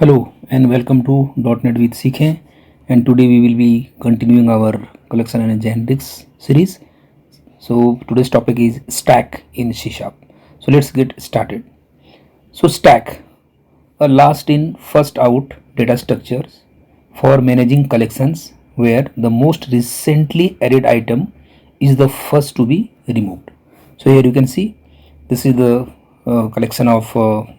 Hello and welcome to Dotnet with CK, and today we will be continuing our collection and generics series. So today's topic is stack in C#. So let's get started. So stack, a last in first out data structures for managing collections where the most recently added item is the first to be removed. So here you can see this is the collection of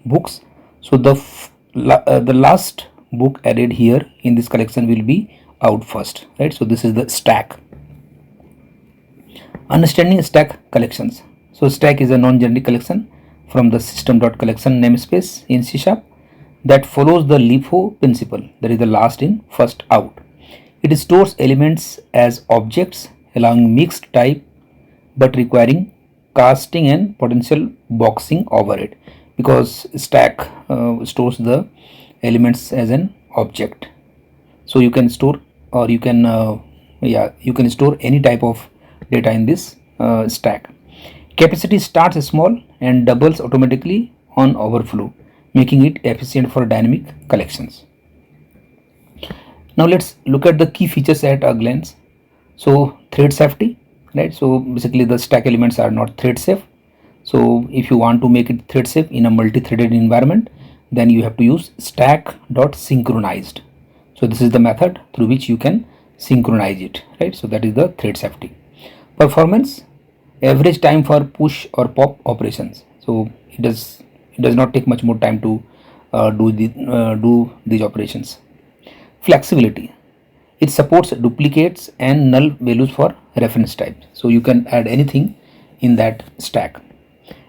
books. So the last book added here in this collection will be out first, right? So this is the stack. Understanding stack collections. So stack is a non-generic collection from the system.collection namespace in C# that follows the LIFO principle, that is the last in first out. It stores elements as objects, allowing mixed type but requiring casting and potential boxing over it, because stack stores the elements as an object. So you can store, or you can you can store any type of data in this stack. Capacity starts small and doubles automatically on overflow, making it efficient for dynamic collections. Now let's look at the key features at a glance. So thread safety, right? So basically the stack elements are not thread safe. So if you want to make it thread safe in a multi-threaded environment, then you have to use stack.synchronized. So this is the method through which you can synchronize it, right? So that is the thread safety. Performance, average time for push or pop operations. So it does not take much more time to do these operations. Flexibility, it supports duplicates and null values for reference types. So you can add anything in that stack.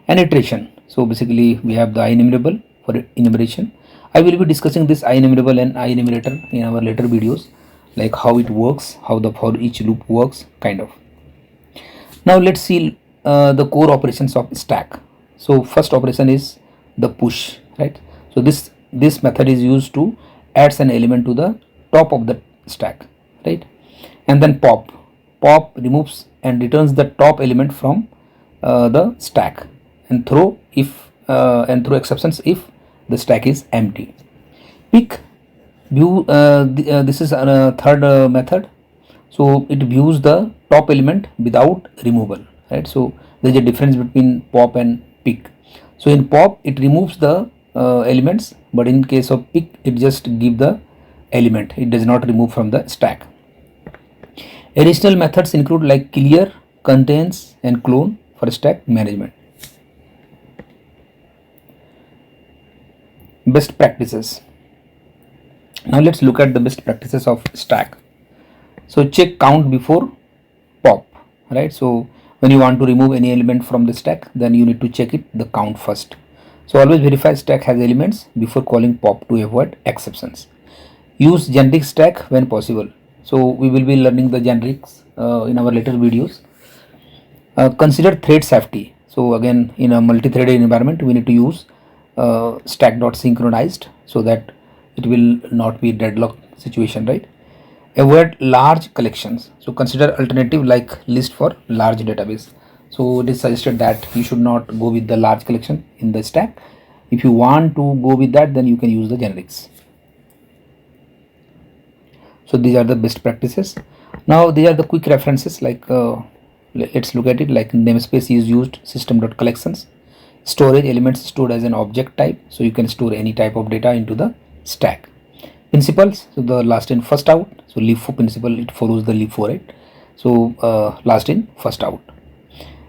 And iteration, so basically we have the IEnumerable for enumeration. I will be discussing this IEnumerable and IEnumerator in our later videos, like how it works, how the for each loop works, kind of. Now let's see the core operations of stack. So first operation is the push, right? So this method is used to add an element to the top of the stack, right? And then pop removes and returns the top element from the stack, and throw exceptions if the stack is empty. Pick, view, this is a third method. So it views the top element without removal, right? So there is a difference between pop and pick. So in pop it removes the elements, but in case of pick it just give the element, it does not remove from the stack. Additional methods include like clear, contains and clone for stack management. Best practices. Now let's look at the best practices of stack. So check count before pop, right? So when you want to remove any element from the stack, then you need to check it the count first. So always verify stack has elements before calling pop to avoid exceptions. Use generic stack when possible. So we will be learning the generics in our later videos. Consider thread safety. So again, in a multi-threaded environment we need to use stack.synchronized so that it will not be deadlock situation, right? Avoid large collections. So consider alternative like list for large database. So it is suggested that you should not go with the large collection in the stack. If you want to go with that, then you can use the generics. So these are the best practices. Now these are the quick references, like let's look at it. Like namespace is used, system.collections. Storage, elements stored as an object type, so you can store any type of data into the stack. Principles, so the last in first out. So LIFO principle, it follows the LIFO, right? So last in first out.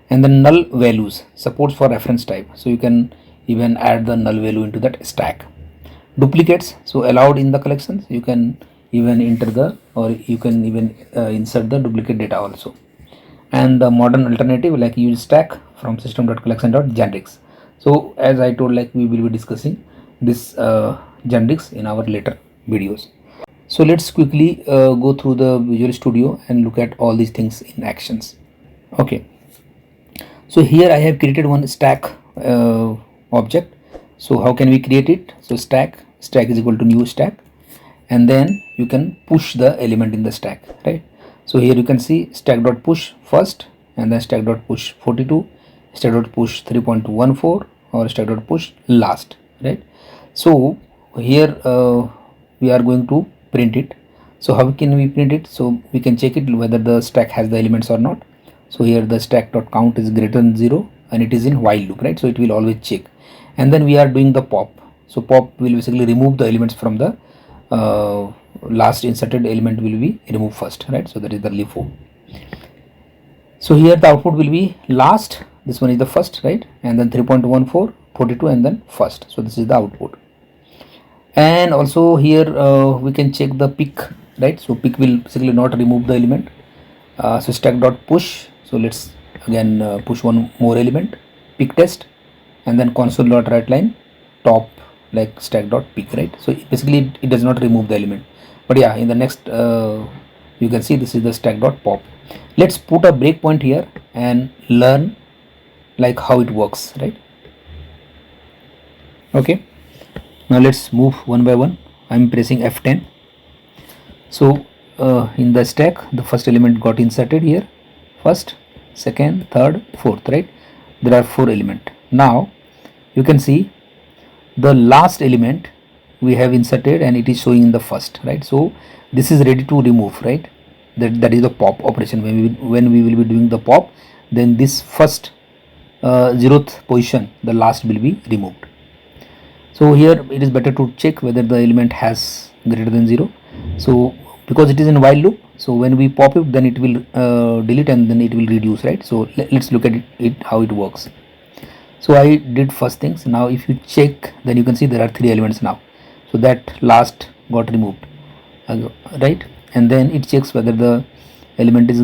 And the null values, supports for reference type, so you can even add the null value into that stack. Duplicates, so allowed in the collections, you can even enter the, or you can even insert the duplicate data also. And the modern alternative, like use stack from system.collection.generics. So as I told, like we will be discussing this generics in our later videos. So let's quickly go through the Visual Studio and look at all these things in actions. Okay, so here I have created one stack object. So how can we create it? So stack is equal to new stack, and then you can push the element in the stack, right? So here you can see stack.push first, and then stack.push 42, stack.push 3.14, or stack.push last, right? So here we are going to print it. So how can we print it? So we can check it whether the stack has the elements or not. So here the stack dot count is greater than 0 and it is in while loop, right? So it will always check. And then we are doing the pop. So pop will basically remove the elements from the last inserted element will be removed first, right? So that is the LIFO. So here the output will be last, this one is the first, right? And then 3.14, 42 and then first. So this is the output. And also here we can check the pick, right? So pick will basically not remove the element. So stack dot push. So let's again push one more element, pick test, and then console dot write line top like stack dot pick, right? So basically it does not remove the element. But yeah, in the next you can see this is the stack dot pop. Let's put a breakpoint here and learn like how it works, right? Okay, now let's move one by one. I'm pressing F10. So in the stack the first element got inserted here, first, second, third, fourth, right? There are 4 elements. Now you can see the last element we have inserted and it is showing in the first, right? So this is ready to remove, right? That is the pop operation. When we will be doing the pop, then this first 0th position, the last will be removed. So here it is better to check whether the element has greater than 0. So because it is in while loop, so when we pop it, then it will delete and then it will reduce, right? So let's look at it how it works. So I did first things. Now if you check, then you can see there are 3 elements now. So that last got removed, right? And then it checks whether the element is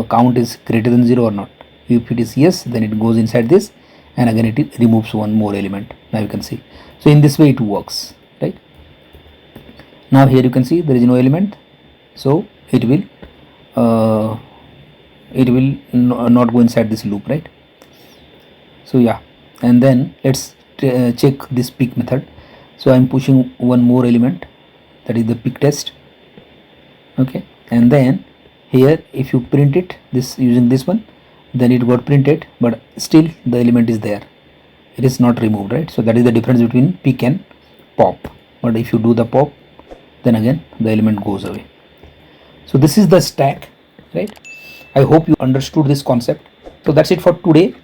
count is greater than 0 or not. If it is yes, then it goes inside this and again it removes one more element. Now you can see. So in this way it works, right? Now here you can see there is no element, so it will not go inside this loop, right? So yeah, and then let's check this pick method. So I'm pushing one more element, that is the pick test. Okay, and then here if you print it this using this one, then it got printed, but still the element is there, it is not removed, right? So that is the difference between pick and pop. But if you do the pop, then again the element goes away. So this is the stack, right? I hope you understood this concept. So that's it for today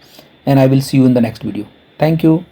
and I will see you in the next video. Thank you.